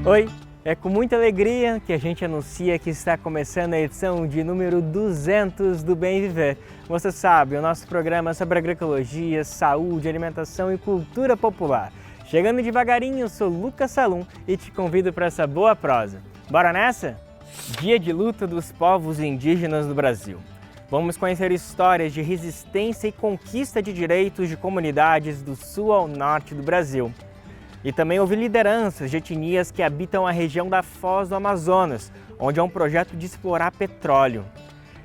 Oi, é com muita alegria que a gente anuncia que está começando a edição de número 200 do Bem Viver. Você sabe, o nosso programa sobre agroecologia, saúde, alimentação e cultura popular. Chegando devagarinho, eu sou Lucas Salum e te convido para essa boa prosa. Bora nessa? Dia de luta dos povos indígenas do Brasil. Vamos conhecer histórias de resistência e conquista de direitos de comunidades do sul ao norte do Brasil. E também ouvir lideranças de etnias que habitam a região da Foz do Amazonas, onde há um projeto de explorar petróleo.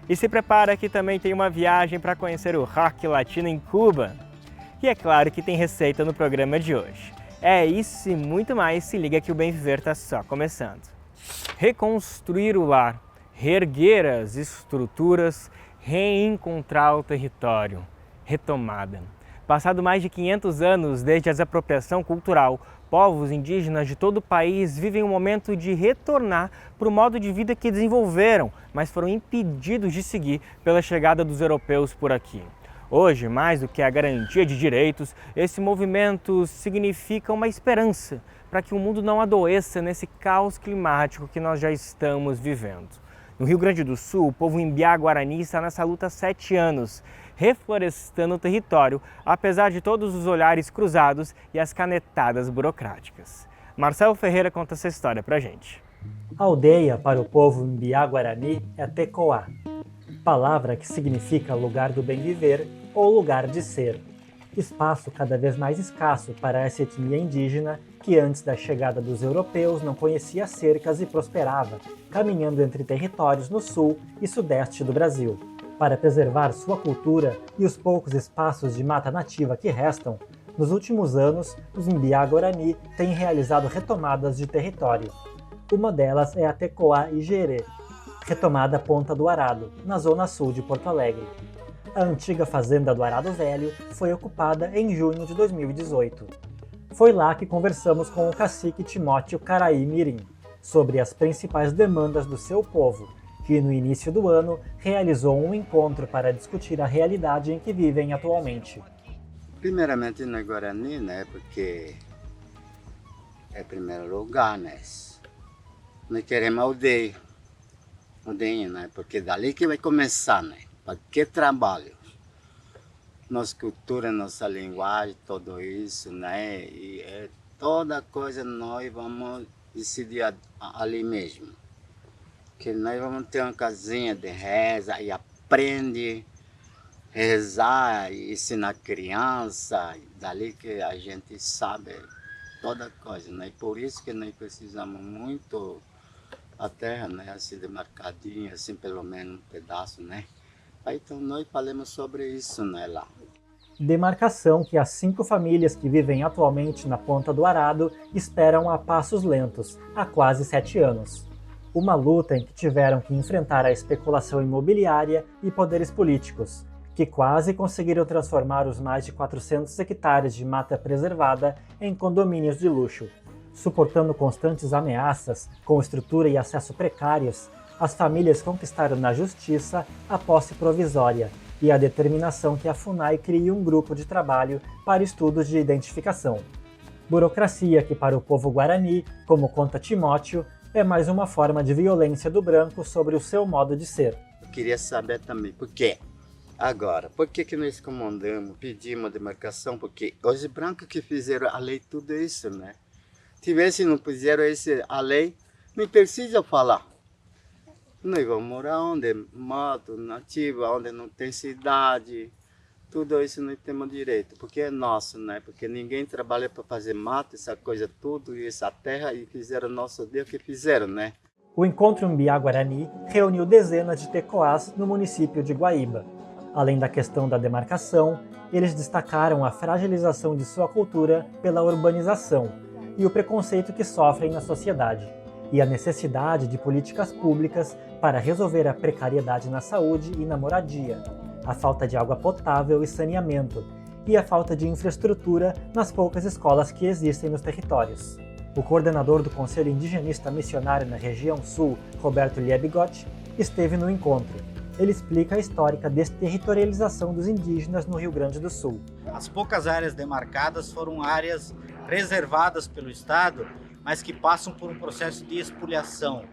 E se prepara que também tem uma viagem para conhecer o rock latino em Cuba. E é claro que tem receita no programa de hoje. É isso e muito mais, se liga que o Bem Viver está só começando. Reconstruir o lar, reerguer as estruturas, reencontrar o território. Retomada. Passado mais de 500 anos desde a desapropriação cultural, povos indígenas de todo o país vivem um momento de retornar para o modo de vida que desenvolveram, mas foram impedidos de seguir pela chegada dos europeus por aqui. Hoje, mais do que a garantia de direitos, esse movimento significa uma esperança para que o mundo não adoeça nesse caos climático que nós já estamos vivendo. No Rio Grande do Sul, o povo Imbiá-Guarani está nessa luta há 7 anos, reflorestando o território, apesar de todos os olhares cruzados e as canetadas burocráticas. Marcelo Ferreira conta essa história pra gente. A aldeia para o povo Imbiá-Guarani é Tecoá, palavra que significa lugar do bem viver ou lugar de ser. Espaço cada vez mais escasso para essa etnia indígena que antes da chegada dos europeus não conhecia cercas e prosperava, caminhando entre territórios no sul e sudeste do Brasil. Para preservar sua cultura e os poucos espaços de mata nativa que restam, nos últimos anos, os Imbiá-Guarani têm realizado retomadas de território. Uma delas é a Tecoá Igerê, retomada Ponta do Arado, na zona sul de Porto Alegre. A antiga fazenda do Arado Velho foi ocupada em junho de 2018. Foi lá que conversamos com o cacique Timóteo Caraí Mirim sobre as principais demandas do seu povo, que no início do ano realizou um encontro para discutir a realidade em que vivem atualmente. Primeiramente no Guarani, porque é primeiro lugar, nós queremos aldeia, porque dali que vai começar, para que trabalho? Nossa cultura, nossa linguagem, tudo isso, e toda coisa nós vamos decidir ali mesmo. Que nós vamos ter uma casinha de reza e aprende a rezar e ensinar criança, dali que a gente sabe toda coisa, E por isso que nós precisamos muito a terra, assim demarcadinha, assim pelo menos um pedaço, Aí, então nós falamos sobre isso, lá. Demarcação que as 5 famílias que vivem atualmente na Ponta do Arado esperam a passos lentos, há quase 7 anos. Uma luta em que tiveram que enfrentar a especulação imobiliária e poderes políticos, que quase conseguiram transformar os mais de 400 hectares de mata preservada em condomínios de luxo. Suportando constantes ameaças, com estrutura e acesso precários, as famílias conquistaram na justiça a posse provisória e a determinação que a FUNAI crie um grupo de trabalho para estudos de identificação. Burocracia que para o povo guarani, como conta Timóteo, é mais uma forma de violência do branco sobre o seu modo de ser. Eu queria saber também por quê. Agora, por que nós comandamos, pedimos demarcação? Porque os brancos que fizeram a lei, tudo isso, Tivesse não fizeram a lei, nem precisa falar. Nós vamos morar onde? Mato, nativa, onde não tem cidade. Tudo isso nós temos direito, porque é nosso, Porque ninguém trabalha para fazer mato, essa coisa tudo, e essa terra, e fizeram nosso Deus que fizeram, O Encontro Imbiá-Guarani reuniu dezenas de tecoás no município de Guaíba. Além da questão da demarcação, eles destacaram a fragilização de sua cultura pela urbanização e o preconceito que sofrem na sociedade, e a necessidade de políticas públicas para resolver a precariedade na saúde e na moradia, a falta de água potável e saneamento, e a falta de infraestrutura nas poucas escolas que existem nos territórios. O coordenador do Conselho Indigenista Missionário na região sul, Roberto Liebigotti, esteve no encontro. Ele explica a histórica desterritorialização dos indígenas no Rio Grande do Sul. As poucas áreas demarcadas foram áreas reservadas pelo Estado mas que passam por um processo de espoliação,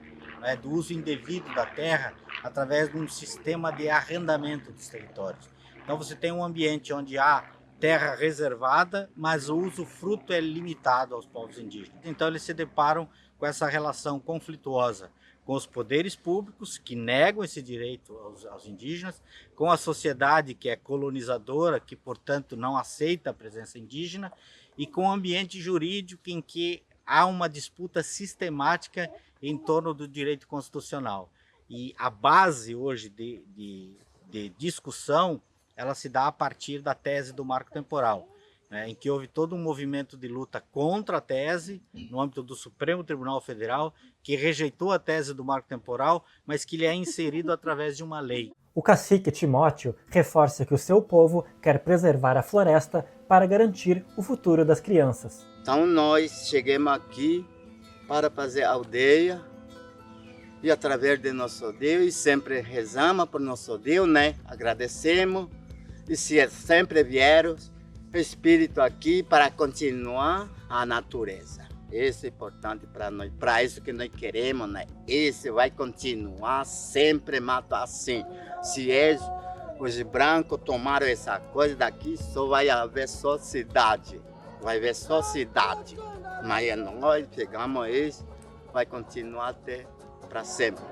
né, do uso indevido da terra através de um sistema de arrendamento dos territórios. Então você tem um ambiente onde há terra reservada, mas o usufruto é limitado aos povos indígenas. Então eles se deparam com essa relação conflituosa com os poderes públicos, que negam esse direito aos indígenas, com a sociedade, que é colonizadora, que, portanto, não aceita a presença indígena, e com o ambiente jurídico em que há uma disputa sistemática em torno do direito constitucional. E a base hoje de discussão, ela se dá a partir da tese do marco temporal, né, em que houve todo um movimento de luta contra a tese, no âmbito do Supremo Tribunal Federal, que rejeitou a tese do marco temporal, mas que ele é inserido através de uma lei. O cacique Timóteo reforça que o seu povo quer preservar a floresta para garantir o futuro das crianças. Então nós chegamos aqui para fazer aldeia, e através de nosso Deus, sempre rezamos por nosso Deus, né? Agradecemos, e se sempre vieram espírito aqui para continuar a natureza. Isso é importante para nós, para isso que nós queremos, né? Isso vai continuar sempre mato assim. Se os brancos tomaram essa coisa daqui, só vai haver só cidade. Vai haver só cidade. Mas nós pegamos isso, vai continuar até para sempre.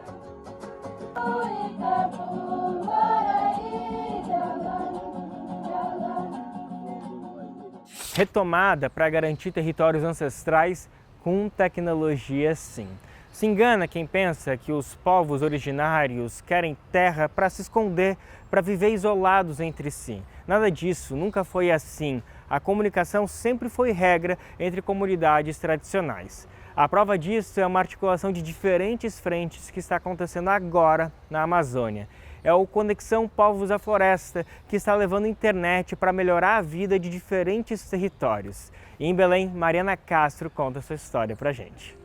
Retomada para garantir territórios ancestrais com tecnologia, sim. Se engana quem pensa que os povos originários querem terra para se esconder, para viver isolados entre si. Nada disso, nunca foi assim. A comunicação sempre foi regra entre comunidades tradicionais. A prova disso é uma articulação de diferentes frentes que está acontecendo agora na Amazônia. É o Conexão Povos da Floresta, que está levando internet para melhorar a vida de diferentes territórios. E em Belém, Mariana Castro conta sua história para a gente.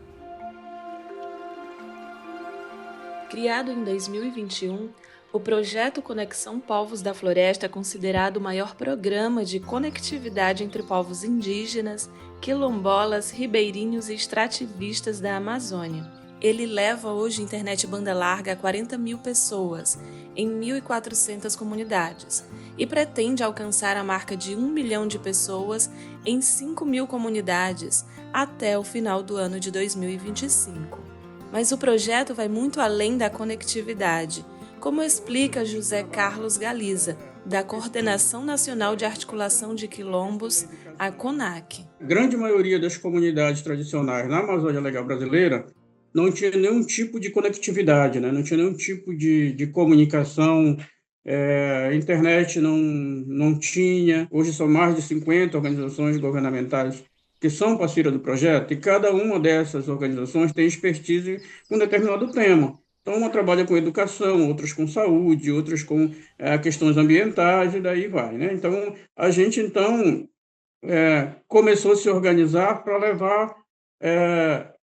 Criado em 2021, o projeto Conexão Povos da Floresta é considerado o maior programa de conectividade entre povos indígenas, quilombolas, ribeirinhos e extrativistas da Amazônia. Ele leva hoje internet banda larga a 40 mil pessoas, em 1.400 comunidades, e pretende alcançar a marca de 1 milhão de pessoas em 5 mil comunidades até o final do ano de 2025. Mas o projeto vai muito além da conectividade, como explica José Carlos Galiza, da Coordenação Nacional de Articulação de Quilombos, a CONAC. A grande maioria das comunidades tradicionais na Amazônia Legal Brasileira não tinha nenhum tipo de conectividade, né? Não tinha nenhum tipo de comunicação, internet não tinha. Hoje são mais de 50 organizações governamentais que são parceiras do projeto, e cada uma dessas organizações tem expertise em um determinado tema. Então, uma trabalha com educação, outras com saúde, outras com questões ambientais, e daí vai, né? Então, a gente começou a se organizar para levar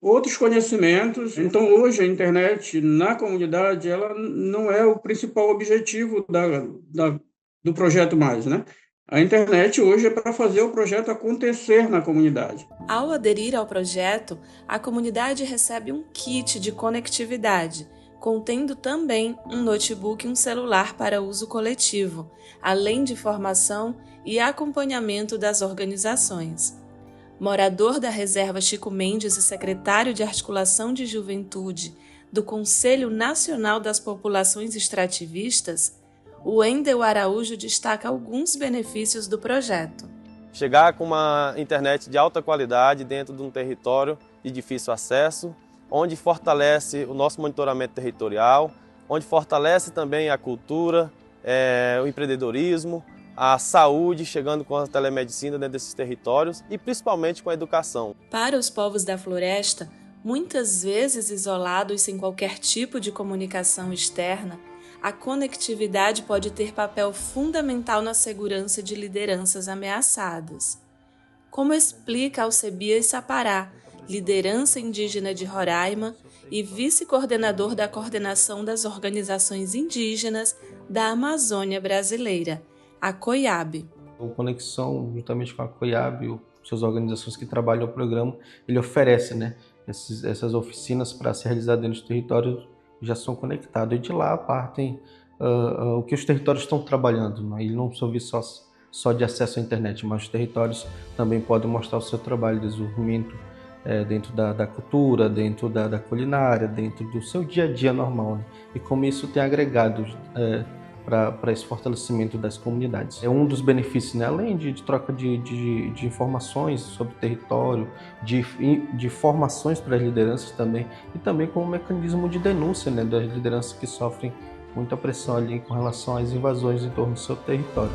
outros conhecimentos. Então, hoje, a internet na comunidade, ela não é o principal objetivo do projeto mais, né? A internet hoje é para fazer o projeto acontecer na comunidade. Ao aderir ao projeto, a comunidade recebe um kit de conectividade, contendo também um notebook e um celular para uso coletivo, além de formação e acompanhamento das organizações. Morador da Reserva Chico Mendes e secretário de Articulação de Juventude do Conselho Nacional das Populações Extrativistas, o Wendel Araújo destaca alguns benefícios do projeto. Chegar com uma internet de alta qualidade dentro de um território de difícil acesso, onde fortalece o nosso monitoramento territorial, onde fortalece também a cultura, o empreendedorismo, a saúde, chegando com a telemedicina dentro desses territórios e principalmente com a educação. Para os povos da floresta, muitas vezes isolados sem qualquer tipo de comunicação externa, a conectividade pode ter papel fundamental na segurança de lideranças ameaçadas. Como explica Alcebias Sapará, liderança indígena de Roraima e vice-coordenador da Coordenação das Organizações Indígenas da Amazônia Brasileira, a COIAB. A conexão juntamente com a COIAB, suas organizações que trabalham o programa, ele oferece, né, essas oficinas para ser realizadas dentro dos territórios já são conectados. E de lá partem o que os territórios estão trabalhando, né? Ele não só vê só de acesso à internet, mas os territórios também podem mostrar o seu trabalho de desenvolvimento dentro da cultura, dentro da culinária, dentro do seu dia a dia normal, né? E como isso tem agregado para esse fortalecimento das comunidades. É um dos benefícios, né? Além de troca de informações sobre o território, de formações para as lideranças também, e também como um mecanismo de denúncia, né, das lideranças que sofrem muita pressão ali com relação às invasões em torno do seu território.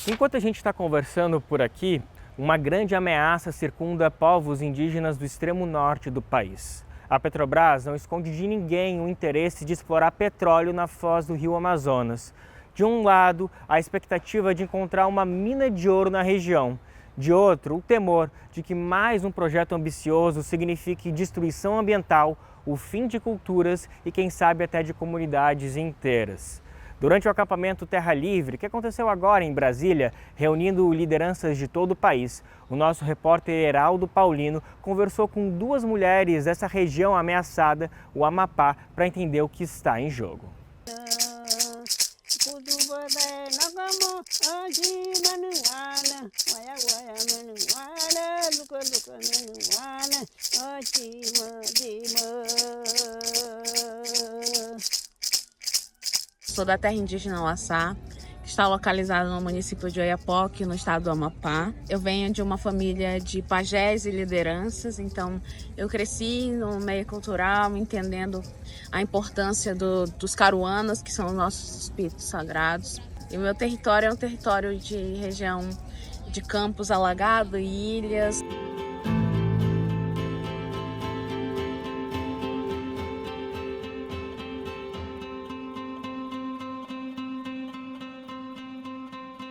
Enquanto a gente está conversando por aqui, uma grande ameaça circunda povos indígenas do extremo norte do país. A Petrobras não esconde de ninguém o interesse de explorar petróleo na foz do rio Amazonas. De um lado, a expectativa de encontrar uma mina de ouro na região. De outro, o temor de que mais um projeto ambicioso signifique destruição ambiental, o fim de culturas e, quem sabe, até de comunidades inteiras. Durante o acampamento Terra Livre, que aconteceu agora em Brasília, reunindo lideranças de todo o país, o nosso repórter Heraldo Paulino conversou com duas mulheres dessa região ameaçada, o Amapá, para entender o que está em jogo. Sou da terra indígena Waçá, que está localizada no município de Oiapoque, no estado do Amapá. Eu venho de uma família de pajés e lideranças, então eu cresci no meio cultural, entendendo a importância dos caruanas, que são os nossos espíritos sagrados. E o meu território é um território de região de campos alagados e ilhas.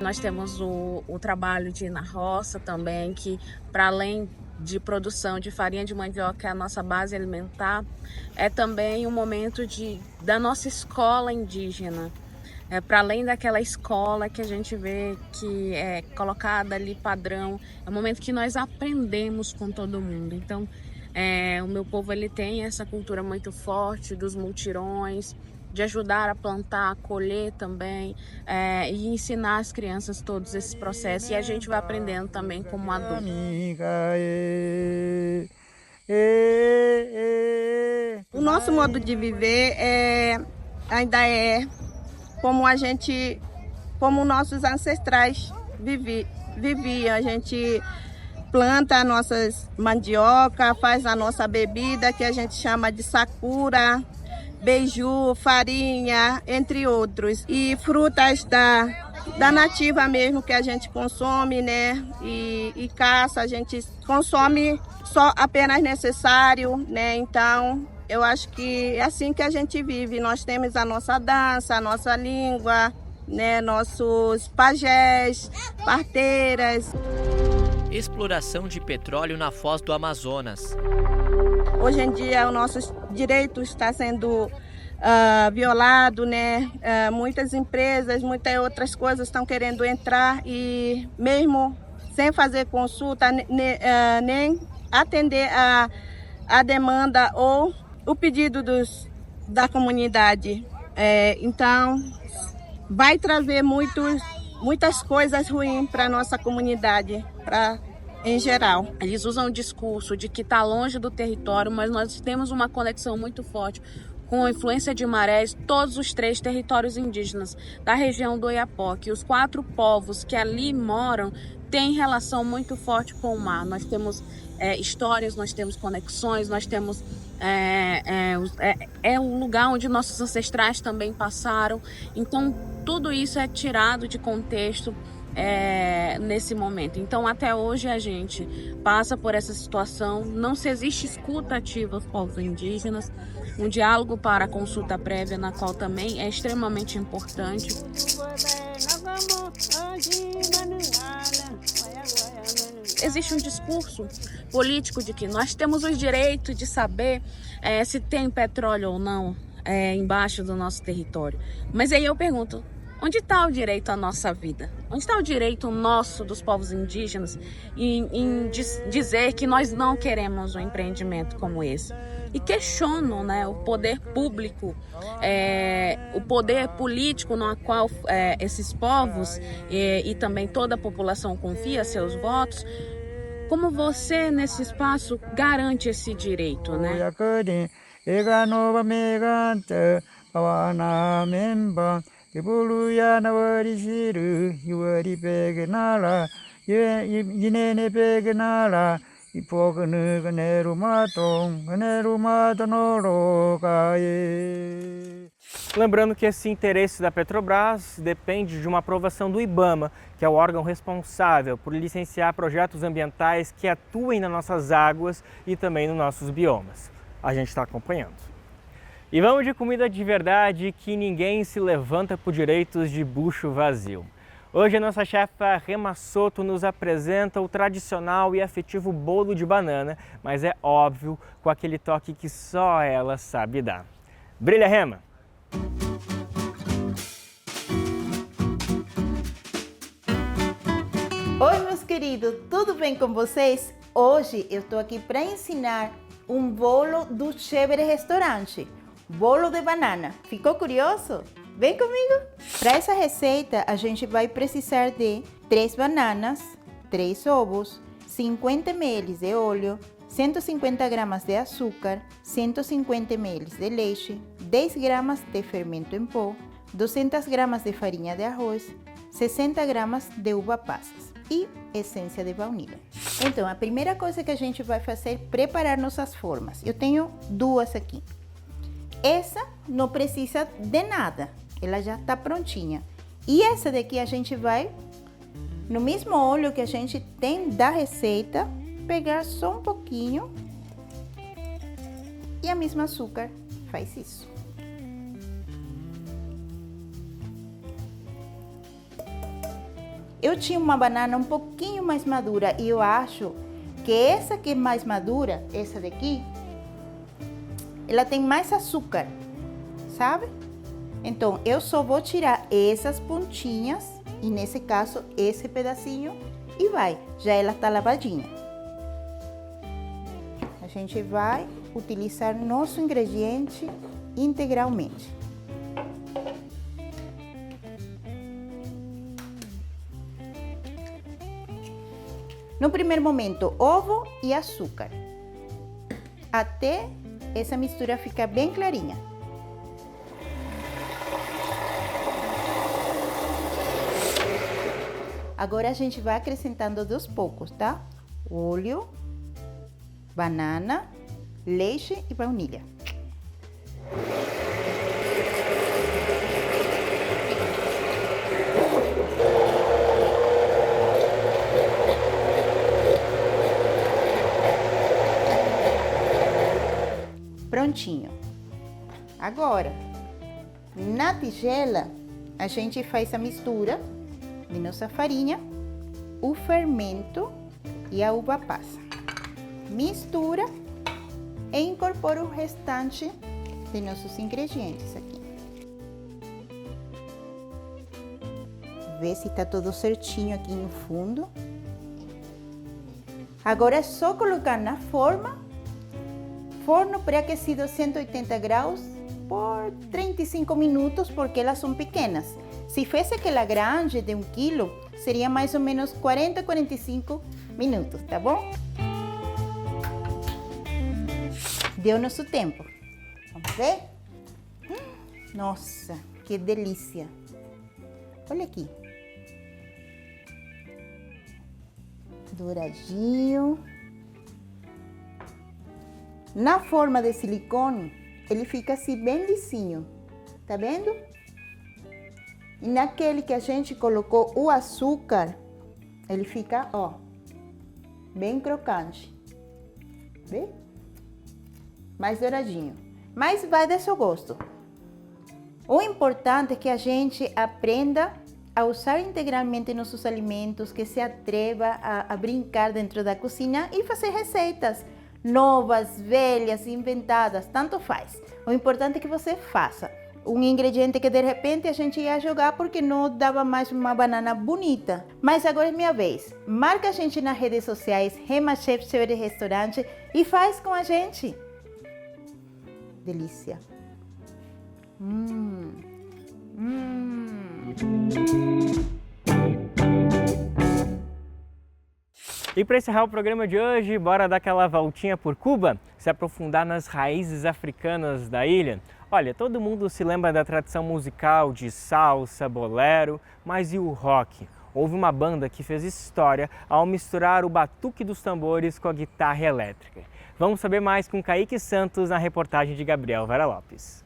Nós temos o trabalho de ir na roça também, que para além de produção de farinha de mandioca, que é a nossa base alimentar, é também um momento da nossa escola indígena. Para além daquela escola que a gente vê que é colocada ali padrão, é um momento que nós aprendemos com todo mundo. Então, o meu povo ele tem essa cultura muito forte dos multirões, de ajudar a plantar, a colher também, e ensinar as crianças todos esses processos. E a gente vai aprendendo também como adulto. O nosso modo de viver ainda é como nossos ancestrais viviam. A gente planta nossas mandioca, faz a nossa bebida, que a gente chama de sakura, beiju, farinha, entre outros. E frutas da nativa mesmo, que a gente consome, né? E caça, a gente consome só apenas necessário, né? Então, eu acho que é assim que a gente vive. Nós temos a nossa dança, a nossa língua, né? Nossos pajés, parteiras. Exploração de petróleo na foz do Amazonas. Hoje em dia, os nossos direitos estão sendo violados, né? Muitas empresas, muitas outras coisas estão querendo entrar e mesmo sem fazer consulta, nem atender a demanda ou o pedido da comunidade. Então, vai trazer muitas coisas ruins para a nossa comunidade, em geral. Eles usam o discurso de que está longe do território, mas nós temos uma conexão muito forte com a influência de marés, todos os 3 territórios indígenas da região do Oiapoque. Os 4 povos que ali moram têm relação muito forte com o mar. Nós temos histórias, nós temos conexões, nós temos um lugar onde nossos ancestrais também passaram. Então, tudo isso é tirado de contexto nesse momento. Então, até hoje a gente passa por essa situação, não se existe escuta ativa aos povos indígenas, um diálogo para a consulta prévia, na qual também é extremamente importante. Existe um discurso político de que nós temos o direito de saber se tem petróleo ou não embaixo do nosso território. Mas aí eu pergunto, onde está o direito à nossa vida? Onde está o direito nosso, dos povos indígenas, em dizer que nós não queremos um empreendimento como esse? E questiono, né, o poder público, o poder político no qual esses povos e também toda a população confia seus votos. Como você, nesse espaço, garante esse direito, né? Lembrando que esse interesse da Petrobras depende de uma aprovação do IBAMA, que é o órgão responsável por licenciar projetos ambientais que atuem nas nossas águas e também nos nossos biomas. A gente está acompanhando. E vamos de comida de verdade, que ninguém se levanta por direitos de bucho vazio. Hoje a nossa chefa Rema Soto nos apresenta o tradicional e afetivo bolo de banana, mas é óbvio, com aquele toque que só ela sabe dar. Brilha, Rema! Oi, meus queridos, tudo bem com vocês? Hoje eu estou aqui para ensinar um bolo do Chévere Restaurante, bolo de banana. Ficou curioso? Vem comigo! Para essa receita, a gente vai precisar de 3 bananas, 3 ovos, 50 ml de óleo, 150 gramas de açúcar, 150 ml de leite, 10 gramas de fermento em pó, 200 gramas de farinha de arroz, 60 gramas de uva passas e essência de baunilha. Então, a primeira coisa que a gente vai fazer é preparar nossas formas. Eu tenho 2 aqui. Essa não precisa de nada, ela já está prontinha. E essa daqui a gente vai, no mesmo óleo que a gente tem da receita, pegar só um pouquinho e a mesma açúcar faz isso. Eu tinha uma banana um pouquinho mais madura e eu acho que essa que é mais madura, essa daqui, ela tem mais açúcar, sabe? Então, eu só vou tirar essas pontinhas e nesse caso, esse pedacinho e vai, já ela está lavadinha. A gente vai utilizar nosso ingrediente integralmente. No primeiro momento, ovo e açúcar, até essa mistura ficar bem clarinha. Agora a gente vai acrescentando aos poucos, tá? Óleo, banana, leite e baunilha. Prontinho. Agora, na tigela, a gente faz a mistura de nossa farinha, o fermento e a uva passa. Mistura e incorpora o restante de nossos ingredientes aqui. Vê se tá tudo certinho aqui no fundo. Agora é só colocar na forma. Forno pré-aquecido a 180 graus por 35 minutos, porque elas são pequenas. Se fosse aquela grande de 1 quilo, seria mais ou menos 40 a 45 minutos, tá bom? Deu nosso tempo. Vamos ver? Nossa, que delícia! Olha aqui. Douradinho. Na forma de silicone, ele fica assim bem lisinho, tá vendo? E naquele que a gente colocou o açúcar, ele fica, ó, bem crocante. Vê? Mais douradinho. Mas vai do seu gosto. O importante é que a gente aprenda a usar integralmente nossos alimentos, que se atreva a brincar dentro da cozinha e fazer receitas novas, velhas, inventadas, tanto faz. O importante é que você faça um ingrediente que de repente a gente ia jogar porque não dava mais uma banana bonita. Mas agora é minha vez. Marca a gente nas redes sociais, Rema Chef Chévere Restaurante, e faz com a gente. Delícia. E para encerrar o programa de hoje, bora dar aquela voltinha por Cuba, se aprofundar nas raízes africanas da ilha. Olha, todo mundo se lembra da tradição musical de salsa, bolero, mas e o rock? Houve uma banda que fez história ao misturar o batuque dos tambores com a guitarra elétrica. Vamos saber mais com Kaique Santos na reportagem de Gabriel Vera Lopes.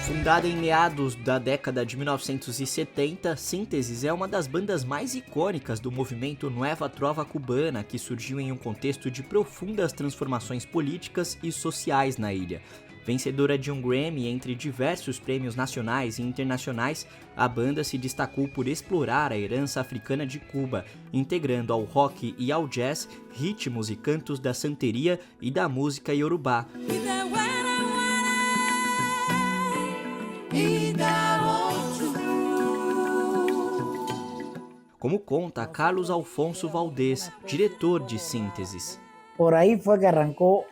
Fundada em meados da década de 1970, Síntesis é uma das bandas mais icônicas do movimento Nueva Trova cubana, que surgiu em um contexto de profundas transformações políticas e sociais na ilha. Vencedora de um Grammy entre diversos prêmios nacionais e internacionais, a banda se destacou por explorar a herança africana de Cuba, integrando ao rock e ao jazz ritmos e cantos da santeria e da música iorubá. Como conta Carlos Alfonso Valdés, diretor de Síntesis. Por aí foi que arrancou.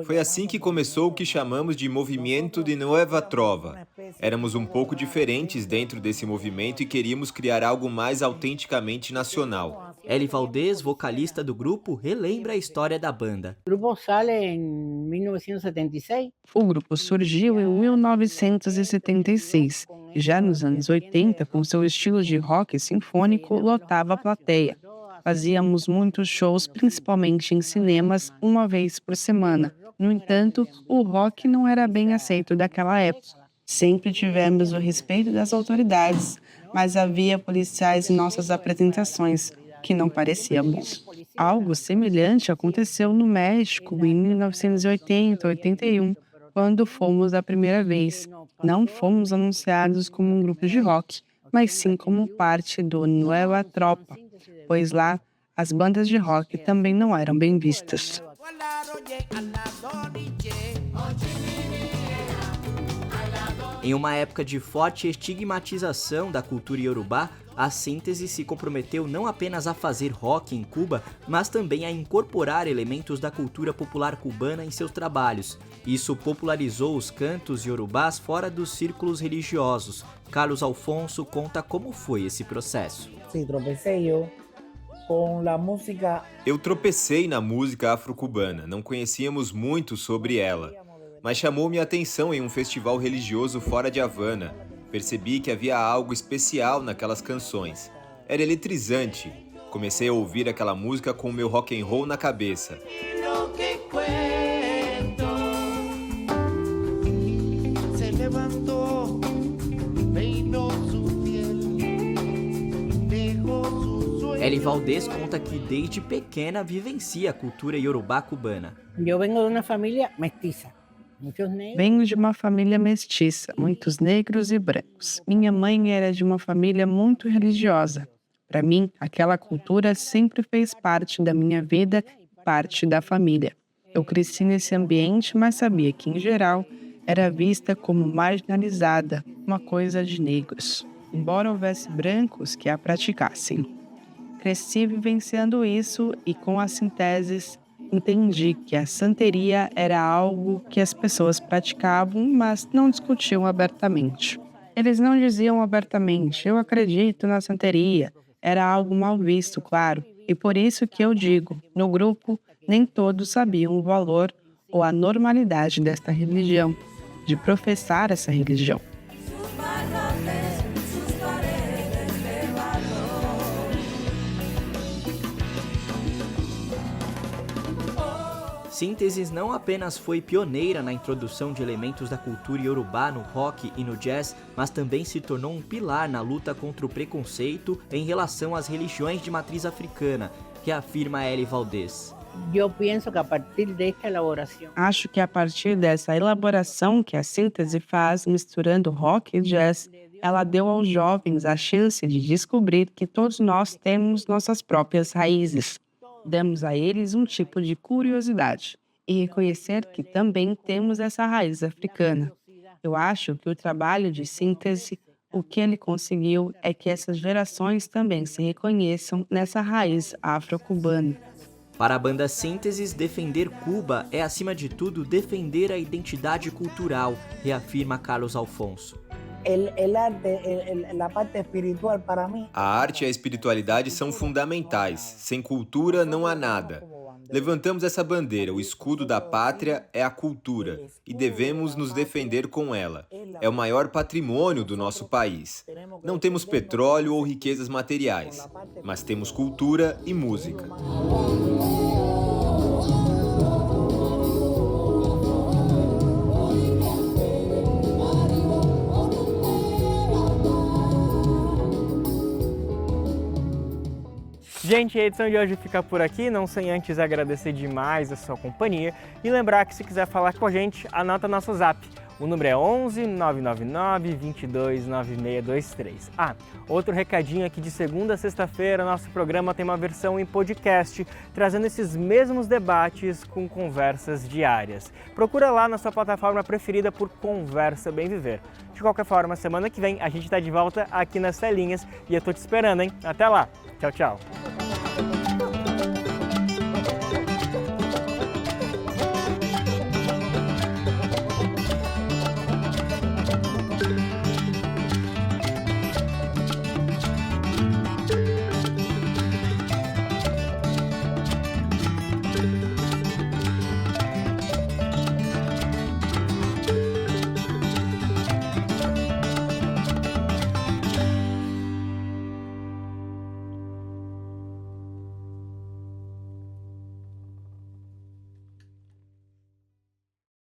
Foi assim que começou o que chamamos de movimento de Nueva Trova. Éramos um pouco diferentes dentro desse movimento e queríamos criar algo mais autenticamente nacional. Eli Valdés, vocalista do grupo, relembra a história da banda. O grupo sale em 1976. O grupo surgiu em 1976. Já nos anos 80, com seu estilo de rock sinfônico, lotava a plateia. Fazíamos muitos shows, principalmente em cinemas, uma vez por semana. No entanto, o rock não era bem aceito daquela época. Sempre tivemos o respeito das autoridades, mas havia policiais em nossas apresentações, que não parecia bom. Algo semelhante aconteceu no México em 1980-81, quando fomos a primeira vez. Não fomos anunciados como um grupo de rock, mas sim como parte do Nueva Tropa, pois lá as bandas de rock também não eram bem vistas. Em uma época de forte estigmatização da cultura iorubá, a Síntese se comprometeu não apenas a fazer rock em Cuba, mas também a incorporar elementos da cultura popular cubana em seus trabalhos. Isso popularizou os cantos iorubás fora dos círculos religiosos. Carlos Alfonso conta como foi esse processo. Eu tropecei na música afro-cubana, não conhecíamos muito sobre ela, mas chamou minha atenção em um festival religioso fora de Havana. Percebi que havia algo especial naquelas canções. Era eletrizante. Comecei a ouvir aquela música com o meu rock and roll na cabeça. Eli Valdés conta que desde pequena vivencia a cultura iorubá cubana. Eu venho de uma família mestiça. Venho de uma família mestiça, muitos negros e brancos. Minha mãe era de uma família muito religiosa. Para mim, aquela cultura sempre fez parte da minha vida e parte da família. Eu cresci nesse ambiente, mas sabia que, em geral, era vista como marginalizada, uma coisa de negros, embora houvesse brancos que a praticassem. Cresci vivenciando isso e, com as sinteses, entendi que a santeria era algo que as pessoas praticavam, mas não discutiam abertamente. Eles não diziam abertamente, eu acredito na santeria. Era algo mal visto, claro. E por isso que eu digo, no grupo, nem todos sabiam o valor ou a normalidade desta religião, de professar essa religião. Sínteses não apenas foi pioneira na introdução de elementos da cultura iorubá no rock e no jazz, mas também se tornou um pilar na luta contra o preconceito em relação às religiões de matriz africana, reafirma Eli Valdez. Acho que a partir dessa elaboração que a síntese faz, misturando rock e jazz, ela deu aos jovens a chance de descobrir que todos nós temos nossas próprias raízes. Damos a eles um tipo de curiosidade e reconhecer que também temos essa raiz africana. Eu acho que o trabalho de síntese, o que ele conseguiu é que essas gerações também se reconheçam nessa raiz afro-cubana. Para a banda Sínteses, defender Cuba é, acima de tudo, defender a identidade cultural, reafirma Carlos Alfonso. A arte e a espiritualidade são fundamentais. Sem cultura não há nada. Levantamos essa bandeira, o escudo da pátria é a cultura, e devemos nos defender com ela. É o maior patrimônio do nosso país. Não temos petróleo ou riquezas materiais, mas temos cultura e música. Gente, a edição de hoje fica por aqui, não sem antes agradecer demais a sua companhia e lembrar que se quiser falar com a gente, anota nosso zap. O número é 11 999 22 9623. Outro recadinho aqui, de segunda a sexta-feira, nosso programa tem uma versão em podcast, trazendo esses mesmos debates com conversas diárias. Procura lá na sua plataforma preferida por Conversa Bem Viver. De qualquer forma, semana que vem a gente está de volta aqui nas telinhas e eu tô te esperando, hein? Até lá! Tchau, tchau!